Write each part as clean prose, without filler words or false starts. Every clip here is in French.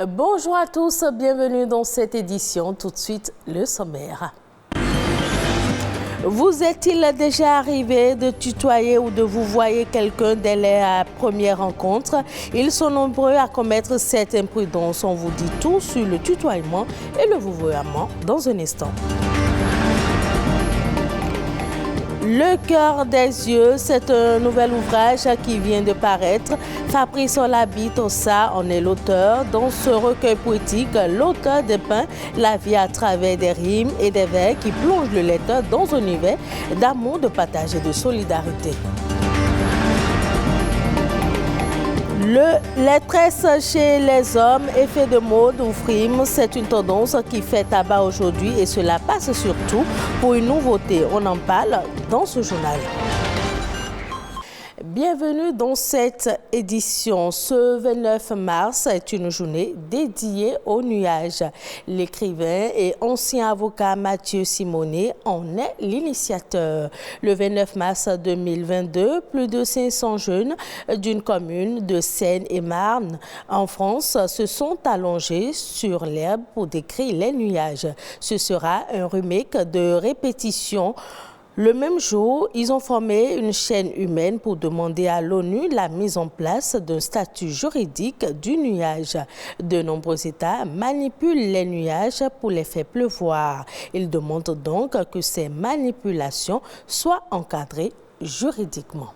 Bonjour à tous, bienvenue dans cette édition. Tout de suite, le sommaire. Vous est-il déjà arrivé de tutoyer ou de vous voyer quelqu'un dès la première rencontre? Ils sont nombreux à commettre cette imprudence. On vous dit tout sur le tutoiement et le vouvoiement dans un instant. Le cœur des yeux, c'est un nouvel ouvrage qui vient de paraître. Fabrice Olabi-Tossa en est l'auteur. Dans ce recueil poétique, l'auteur dépeint la vie à travers des rimes et des vers qui plongent le lecteur dans un univers d'amour, de partage et de solidarité. Les tresses chez les hommes, effet de mode ou frime, c'est une tendance qui fait tabac aujourd'hui et cela passe surtout pour une nouveauté. On en parle dans ce journal. Bienvenue dans cette édition. Ce 29 mars est une journée dédiée aux nuages. L'écrivain et ancien avocat Mathieu Simonet en est l'initiateur. Le 29 mars 2022, plus de 500 jeunes d'une commune de Seine-et-Marne en France se sont allongés sur l'herbe pour décrire les nuages. Ce sera un remake de répétition. Le même jour, ils ont formé une chaîne humaine pour demander à l'ONU la mise en place d'un statut juridique du nuage. De nombreux États manipulent les nuages pour les faire pleuvoir. Ils demandent donc que ces manipulations soient encadrées juridiquement.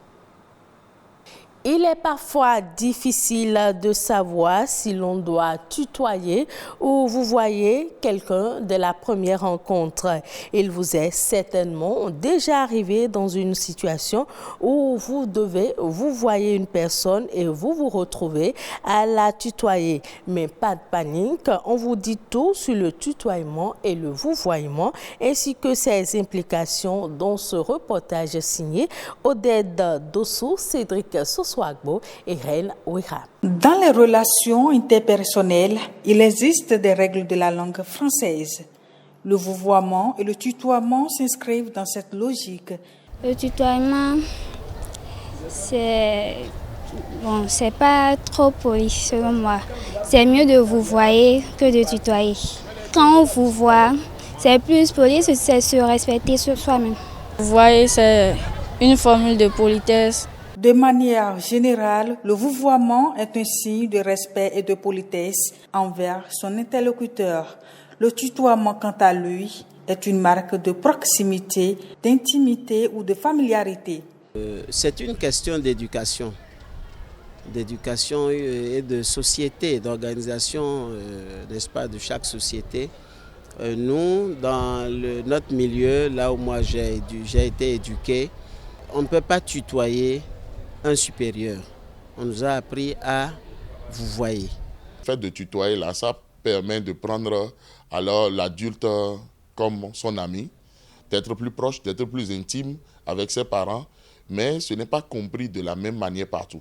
Il est parfois difficile de savoir si l'on doit tutoyer ou vous voyez quelqu'un de la première rencontre. Il vous est certainement déjà arrivé dans une situation où vous devez vous voyez une personne et vous vous retrouvez à la tutoyer. Mais pas de panique, on vous dit tout sur le tutoiement et le vouvoiement ainsi que ses implications dans ce reportage signé Odette Dossou, Cédric Soso et Reine Ouira. Dans les relations interpersonnelles, il existe des règles de la langue française. Le vouvoiement et le tutoiement s'inscrivent dans cette logique. Le tutoiement, c'est pas trop poli selon moi. C'est mieux de vouvoyer que de tutoyer. Quand on vous voit, c'est plus poli, c'est se respecter sur soi-même. Vouvoyer, c'est une formule de politesse. De manière générale, le vouvoiement est un signe de respect et de politesse envers son interlocuteur. Le tutoiement, quant à lui, est une marque de proximité, d'intimité ou de familiarité. C'est une question d'éducation et de société, d'organisation, n'est-ce pas, de chaque société. Nous, dans notre milieu, là où moi j'ai été éduqué, on ne peut pas tutoyer un supérieur. On nous a appris à vouvoyer. Le fait de tutoyer, là, ça permet de prendre alors l'adulte comme son ami, d'être plus proche, d'être plus intime avec ses parents, mais ce n'est pas compris de la même manière partout.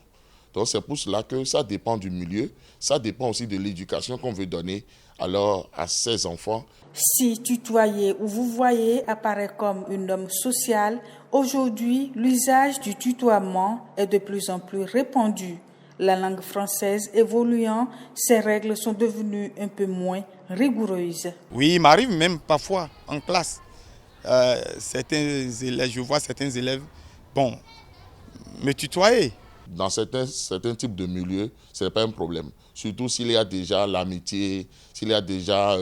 Donc c'est pour cela que ça dépend du milieu, ça dépend aussi de l'éducation qu'on veut donner alors à ses enfants. Si tutoyer ou vouvoyer apparaît comme une norme sociale, aujourd'hui, l'usage du tutoiement est de plus en plus répandu. La langue française évoluant, ces règles sont devenues un peu moins rigoureuses. Oui, il m'arrive même parfois en classe. Je vois certains élèves, me tutoyer. Dans certains types de milieux, ce n'est pas un problème. Surtout s'il y a déjà l'amitié, s'il y a déjà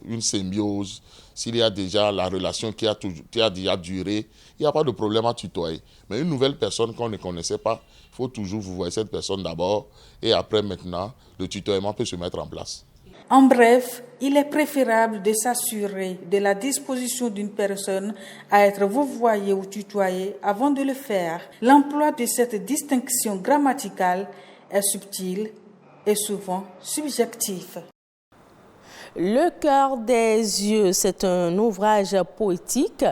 une symbiose, s'il y a déjà la relation qui a déjà duré, il n'y a pas de problème à tutoyer. Mais une nouvelle personne qu'on ne connaissait pas, il faut toujours vous voir cette personne d'abord et après maintenant, le tutoiement peut se mettre en place. En bref, il est préférable de s'assurer de la disposition d'une personne à être vouvoyée ou tutoyée avant de le faire. L'emploi de cette distinction grammaticale est subtil et souvent subjectif. Le cœur des yeux, c'est un ouvrage poétique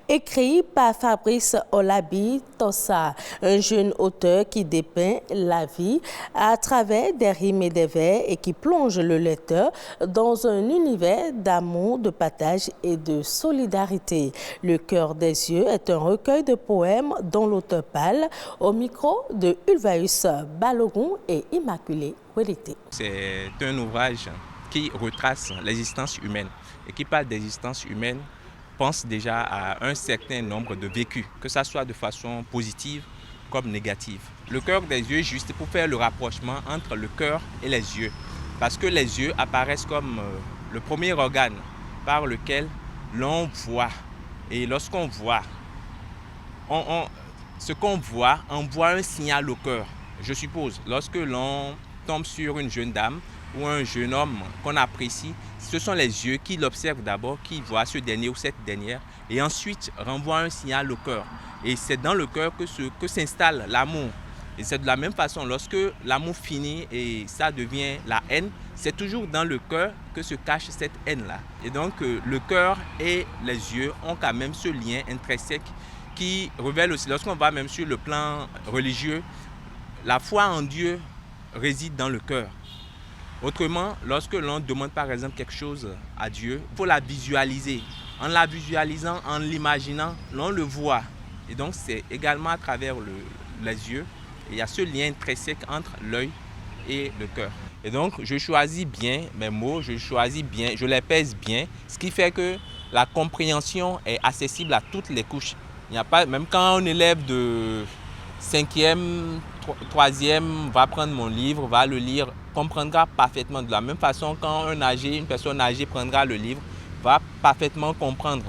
écrit par Fabrice Olabi Tossa, un jeune auteur qui dépeint la vie à travers des rimes et des vers et qui plonge le lecteur dans un univers d'amour, de partage et de solidarité. Le cœur des yeux est un recueil de poèmes dont l'auteur parle au micro de Ulvaeus Balogun et Immaculée Wélité. C'est un ouvrage qui retrace l'existence humaine et qui parle d'existence humaine pense déjà à un certain nombre de vécus, que ça soit de façon positive comme négative. Le cœur des yeux, juste pour faire le rapprochement entre le cœur et les yeux, parce que les yeux apparaissent comme le premier organe par lequel l'on voit. Et lorsqu'on voit, ce qu'on voit envoie un signal au cœur. Je suppose, lorsque l'on tombe sur une jeune dame ou un jeune homme qu'on apprécie, ce sont les yeux qui l'observent d'abord, qui voient ce dernier ou cette dernière, et ensuite renvoient un signal au cœur. Et c'est dans le cœur que s'installe l'amour. Et c'est de la même façon, lorsque l'amour finit et ça devient la haine, c'est toujours dans le cœur que se cache cette haine-là. Et donc le cœur et les yeux ont quand même ce lien intrinsèque qui révèle aussi, lorsqu'on va même sur le plan religieux, la foi en Dieu réside dans le cœur. Autrement, lorsque l'on demande par exemple quelque chose à Dieu, il faut la visualiser. En la visualisant, en l'imaginant, l'on le voit. Et donc c'est également à travers les yeux. Et il y a ce lien intrinsèque entre l'œil et le cœur. Et donc je choisis bien mes mots, je les pèse bien, ce qui fait que la compréhension est accessible à toutes les couches. Il n'y a pas, même quand un élève de 5e, 3e va prendre mon livre, va le lire, comprendra parfaitement. De la même façon, quand une personne âgée prendra le livre, va parfaitement comprendre.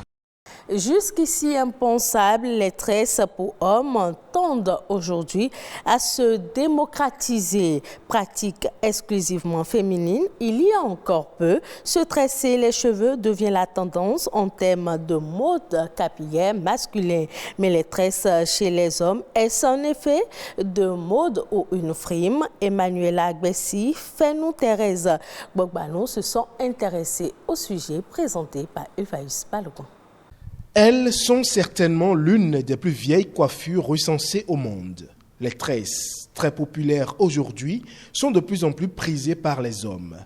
Jusqu'ici impensable, les tresses pour hommes tendent aujourd'hui à se démocratiser. Pratique exclusivement féminine, il y a encore peu, se tresser les cheveux devient la tendance en termes de mode capillaire masculin. Mais les tresses chez les hommes, est-ce un effet de mode ou une frime? Emmanuela Agbessi, Fenou Thérèse Bogbalon se sont intéressés au sujet présenté par Ulvaeus Balogun. Elles sont certainement l'une des plus vieilles coiffures recensées au monde. Les tresses, très populaires aujourd'hui, sont de plus en plus prisées par les hommes.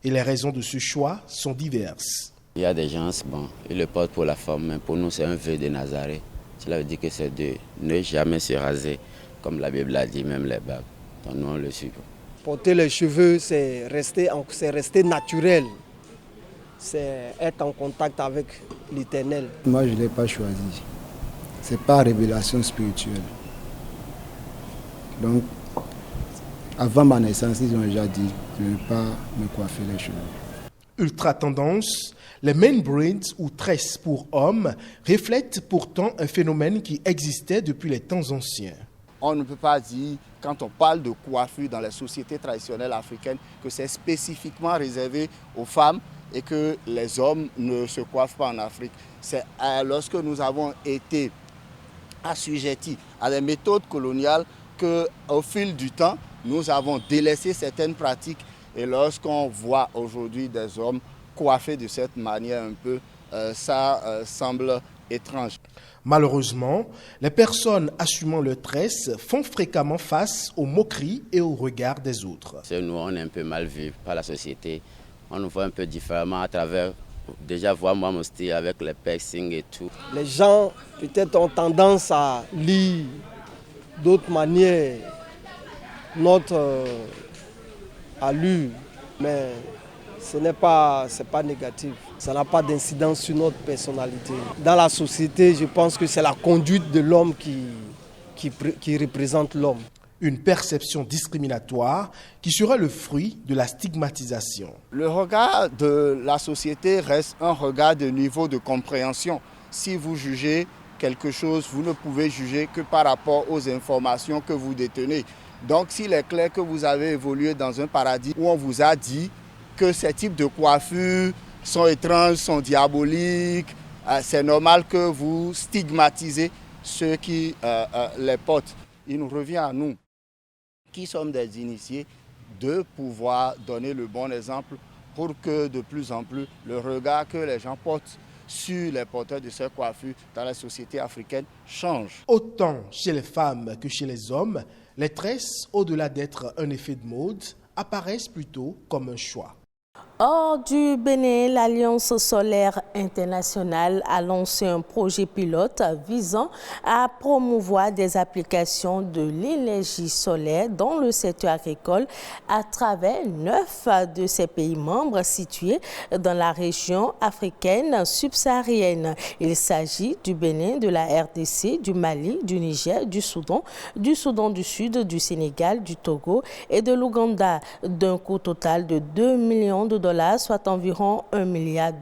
Et les raisons de ce choix sont diverses. Il y a des gens, ils le portent pour la forme, mais pour nous c'est un vœu de Nazareth. Cela veut dire que c'est de ne jamais se raser, comme la Bible a dit, même les barbes. Donc nous on le suit. Porter les cheveux, c'est rester naturel. C'est être en contact avec l'Éternel. Moi, je ne l'ai pas choisi. Ce n'est pas révélation spirituelle. Donc, avant ma naissance, ils ont déjà dit de ne pas me coiffer les cheveux. Ultra tendance, les main braids ou tresses pour hommes reflètent pourtant un phénomène qui existait depuis les temps anciens. On ne peut pas dire, quand on parle de coiffure dans les sociétés traditionnelles africaines, que c'est spécifiquement réservé aux femmes et que les hommes ne se coiffent pas en Afrique. C'est lorsque nous avons été assujettis à des méthodes coloniales qu'au fil du temps, nous avons délaissé certaines pratiques. Et lorsqu'on voit aujourd'hui des hommes coiffés de cette manière un peu, ça semble étrange. Malheureusement, les personnes assumant leurs tresses font fréquemment face aux moqueries et aux regards des autres. Nous, on est un peu mal vus par la société. On nous voit un peu différemment à travers, déjà voir moi mon style avec les piercings et tout. Les gens peut-être ont tendance à lire d'autres manières notre allure, mais c'est pas négatif. Ça n'a pas d'incidence sur notre personnalité. Dans la société, je pense que c'est la conduite de l'homme qui représente l'homme. Une perception discriminatoire qui sera le fruit de la stigmatisation. Le regard de la société reste un regard de niveau de compréhension. Si vous jugez quelque chose, vous ne pouvez juger que par rapport aux informations que vous détenez. Donc s'il est clair que vous avez évolué dans un paradigme où on vous a dit que ces types de coiffures sont étranges, sont diaboliques, c'est normal que vous stigmatisez ceux qui les portent. Il nous revient à nous, qui sommes des initiés, de pouvoir donner le bon exemple pour que de plus en plus le regard que les gens portent sur les porteurs de ces coiffures dans la société africaine change. Autant chez les femmes que chez les hommes, les tresses, au-delà d'être un effet de mode, apparaissent plutôt comme un choix. Hors du Bénin, l'Alliance solaire internationale a lancé un projet pilote visant à promouvoir des applications de l'énergie solaire dans le secteur agricole à travers 9 de ses pays membres situés dans la région africaine subsaharienne. Il s'agit du Bénin, de la RDC, du Mali, du Niger, du Soudan du Sud, du Sénégal, du Togo et de l'Ouganda, d'un coût total de 2 millions de dollars, soit environ 1,2 milliard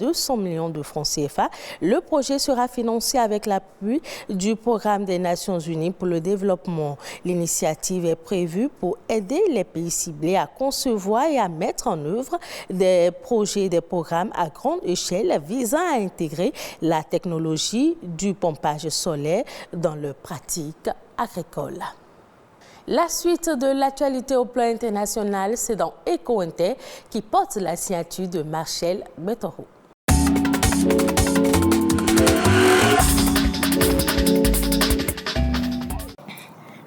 de francs CFA. Le projet sera financé avec l'appui du Programme des Nations Unies pour le développement. L'initiative est prévue pour aider les pays ciblés à concevoir et à mettre en œuvre des projets et des programmes à grande échelle visant à intégrer la technologie du pompage solaire dans leurs pratiques agricoles. La suite de l'actualité au plan international, c'est dans Eco-Inter qui porte la signature de Marcel Betoro.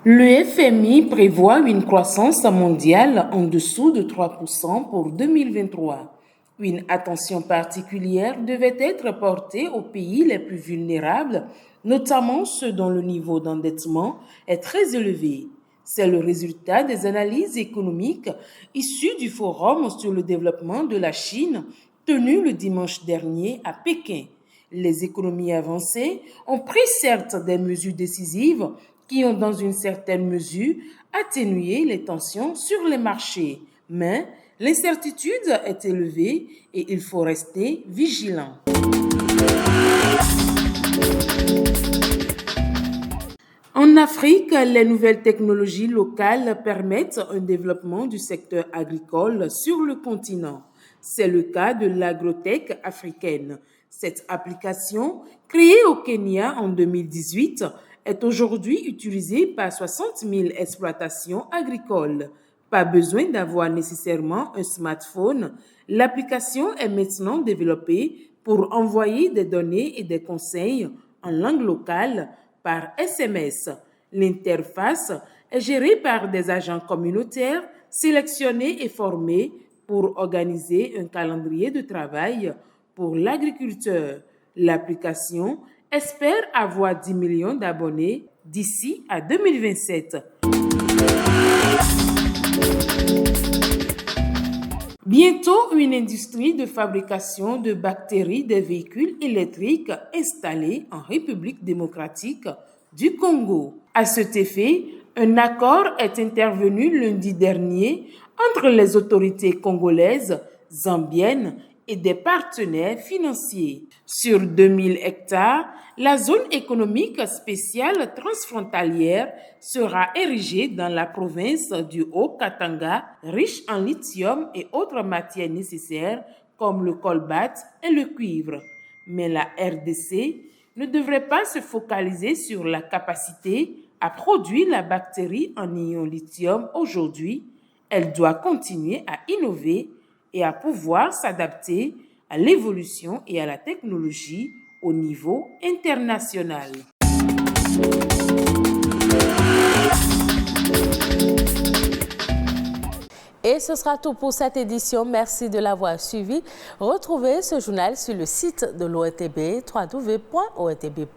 Le FMI prévoit une croissance mondiale en dessous de 3% pour 2023. Une attention particulière devait être portée aux pays les plus vulnérables, notamment ceux dont le niveau d'endettement est très élevé. C'est le résultat des analyses économiques issues du Forum sur le développement de la Chine tenu le dimanche dernier à Pékin. Les économies avancées ont pris certes des mesures décisives qui ont dans une certaine mesure atténué les tensions sur les marchés. Mais l'incertitude est élevée et il faut rester vigilant. En Afrique, les nouvelles technologies locales permettent un développement du secteur agricole sur le continent. C'est le cas de l'agrotech africaine. Cette application, créée au Kenya en 2018, est aujourd'hui utilisée par 60 000 exploitations agricoles. Pas besoin d'avoir nécessairement un smartphone. L'application est maintenant développée pour envoyer des données et des conseils en langue locale par SMS. L'interface est gérée par des agents communautaires sélectionnés et formés pour organiser un calendrier de travail pour l'agriculteur. L'application espère avoir 10 millions d'abonnés d'ici à 2027. Bientôt, une industrie de fabrication de batteries des véhicules électriques installée en République démocratique du Congo. À cet effet, un accord est intervenu lundi dernier entre les autorités congolaises, zambiennes et des partenaires financiers. Sur 2000 hectares, la zone économique spéciale transfrontalière sera érigée dans la province du Haut-Katanga, riche en lithium et autres matières nécessaires comme le colbate et le cuivre. Mais la RDC ne devrait pas se focaliser sur la capacité à produire la bactérie en ion lithium aujourd'hui. Elle doit continuer à innover et à pouvoir s'adapter à l'évolution et à la technologie au niveau international. Et ce sera tout pour cette édition. Merci de l'avoir suivi. Retrouvez ce journal sur le site de l'ORTB, www.ortb.pj.